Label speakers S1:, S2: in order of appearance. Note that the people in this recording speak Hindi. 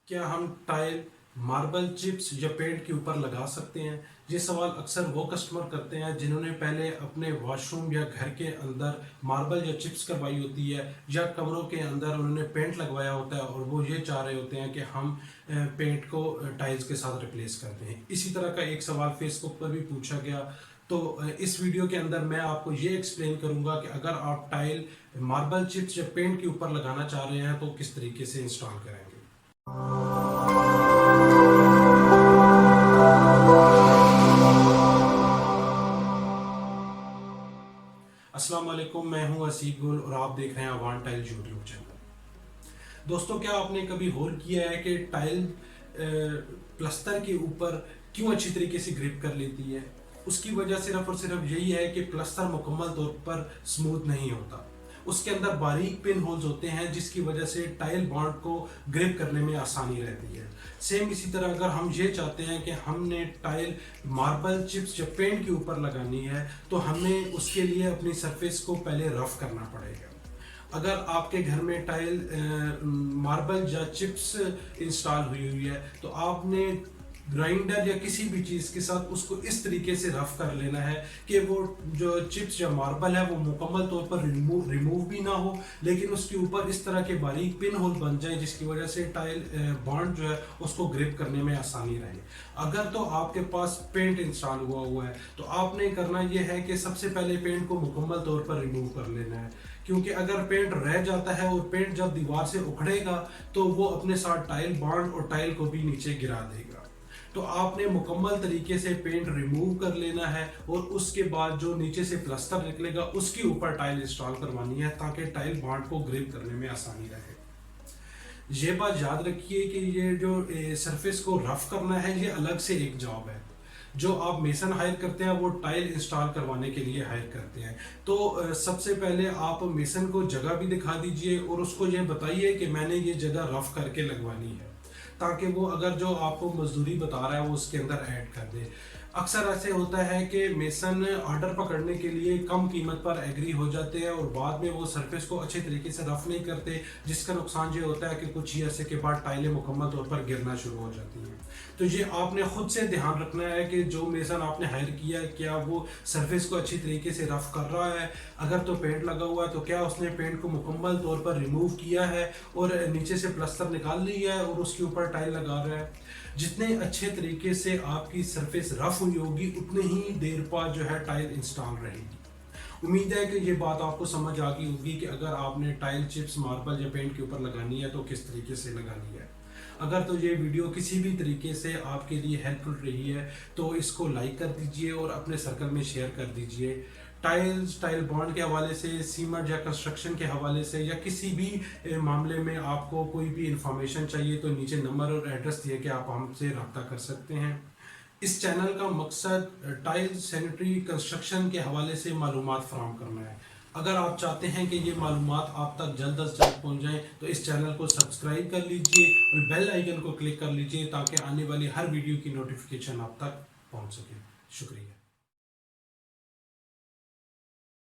S1: क्या हम टाइल मार्बल चिप्स या पेंट के ऊपर लगा सकते हैं? ये सवाल अक्सर वो कस्टमर करते हैं जिन्होंने पहले अपने वॉशरूम या घर के अंदर मार्बल या चिप्स करवाई होती है, या कमरों के अंदर उन्होंने पेंट लगवाया होता है और वो ये चाह रहे होते हैं कि हम पेंट को टाइल्स के साथ रिप्लेस करते हैं। इसी तरह का एक सवाल फेसबुक पर भी पूछा गया। तो इस वीडियो के अंदर मैं आपको ये एक्सप्लेन करूंगा कि अगर आप टाइल मार्बल चिप्स या पेंट के ऊपर लगाना चाह रहे हैं तो किस तरीके से इंस्टॉल करेंगे। अस्सलाम वालेकुम, मैं हूं असीक गुल और आप देख रहे हैं अवान टाइल यूट्यूब चैनल। दोस्तों, क्या आपने कभी गौर किया है कि टाइल प्लस्तर के ऊपर क्यों अच्छी तरीके से ग्रिप कर लेती है? उसकी वजह सिर्फ और सिर्फ यही है कि प्लस्तर मुकम्मल तौर पर स्मूथ नहीं होता। उसके अंदर बारीक पिन होल्स होते हैं जिसकी वजह से टाइल बॉन्ड को ग्रिप करने में आसानी रहती है। सेम इसी तरह अगर हम ये चाहते हैं कि हमने टाइल मार्बल चिप्स या पेंट के ऊपर लगानी है तो हमें उसके लिए अपनी सरफेस को पहले रफ करना पड़ेगा। अगर आपके घर में टाइल मार्बल या चिप्स इंस्टॉल हुई है तो आपने ग्राइंडर या किसी भी चीज़ के साथ उसको इस तरीके से रफ कर लेना है कि वो जो चिप्स या मार्बल है वो मुकम्मल तौर पर रिमूव भी ना हो, लेकिन उसके ऊपर इस तरह के बारीक पिन होल बन जाए जिसकी वजह से टाइल बॉन्ड जो है उसको ग्रिप करने में आसानी रहे। अगर तो आपके पास पेंट इंस्टॉल हुआ है तो आपने करना यह है कि सबसे पहले पेंट को मुकम्मल तौर पर रिमूव कर लेना है, क्योंकि अगर पेंट रह जाता है और पेंट जब दीवार से उखड़ेगा तो वो अपने साथ टाइल बॉन्ड और टाइल को भी नीचे गिरा देगा। तो आपने मुकम्मल तरीके से पेंट रिमूव कर लेना है और उसके बाद जो नीचे से प्लास्टर निकलेगा उसके ऊपर टाइल इंस्टॉल करवानी है ताकि टाइल बॉन्ड को ग्रिप करने में आसानी रहे। ये बात याद रखिए कि ये जो सरफेस को रफ करना है ये अलग से एक जॉब है। जो आप मेसन हायर करते हैं वो टाइल इंस्टॉल करवाने के लिए हायर करते हैं। तो सबसे पहले आप मेसन को जगह भी दिखा दीजिए और उसको ये बताइए कि मैंने ये जगह रफ करके लगवानी है, ताकि वो अगर जो आपको मजदूरी बता रहा है वो उसके अंदर ऐड कर दे। अक्सर ऐसे होता है कि मेसन ऑर्डर पकड़ने के लिए कम कीमत पर एग्री हो जाते हैं और बाद में वो सरफेस को अच्छे तरीके से रफ नहीं करते, जिसका नुकसान ये होता है कि कुछ ही अरसे के बाद टाइलें मुकम्मल तौर पर गिरना शुरू हो जाती हैं। तो ये आपने खुद से ध्यान रखना है कि जो मेसन आपने हायर किया है क्या वो सरफेस को अच्छी तरीके से रफ कर रहा है। अगर तो पेंट लगा हुआ है तो क्या उसने पेंट को मुकम्मल तौर पर रिमूव किया है और नीचे से प्लास्टर निकाल लिया है और उसके ऊपर टाइल लगा रहा है। जितने अच्छे तरीके से आपकी सरफेस रफ हुई होगी उतने ही देर बाद जो है टाइल इंस्टॉल रहेगी। उम्मीद है कि ये बात आपको समझ आ गई होगी कि अगर आपने टाइल चिप्स मार्बल या पेंट के ऊपर लगानी है तो किस तरीके से लगानी है। अगर तो ये वीडियो किसी भी तरीके से आपके लिए हेल्पफुल रही है तो इसको लाइक कर दीजिए और अपने सर्कल में शेयर कर दीजिए। टाइल बॉन्ड के हवाले से, सीमेंट या कंस्ट्रक्शन के हवाले से या किसी भी मामले में आपको कोई भी इंफॉर्मेशन चाहिए तो नीचे नंबर और एड्रेस दिए कि आप हमसे रब्ता कर सकते हैं। इस चैनल का मकसद टाइल सैनिटरी कंस्ट्रक्शन के हवाले से मालूमात फराहम करना है। अगर आप चाहते हैं कि ये मालूमात आप तक जल्द अज जल्द पहुँच जाएँ तो इस चैनल को सब्सक्राइब कर लीजिए और बेल आइकन को क्लिक कर लीजिए ताकि आने वाली हर वीडियो की नोटिफिकेशन आप तक पहुँच सके। शुक्रिया।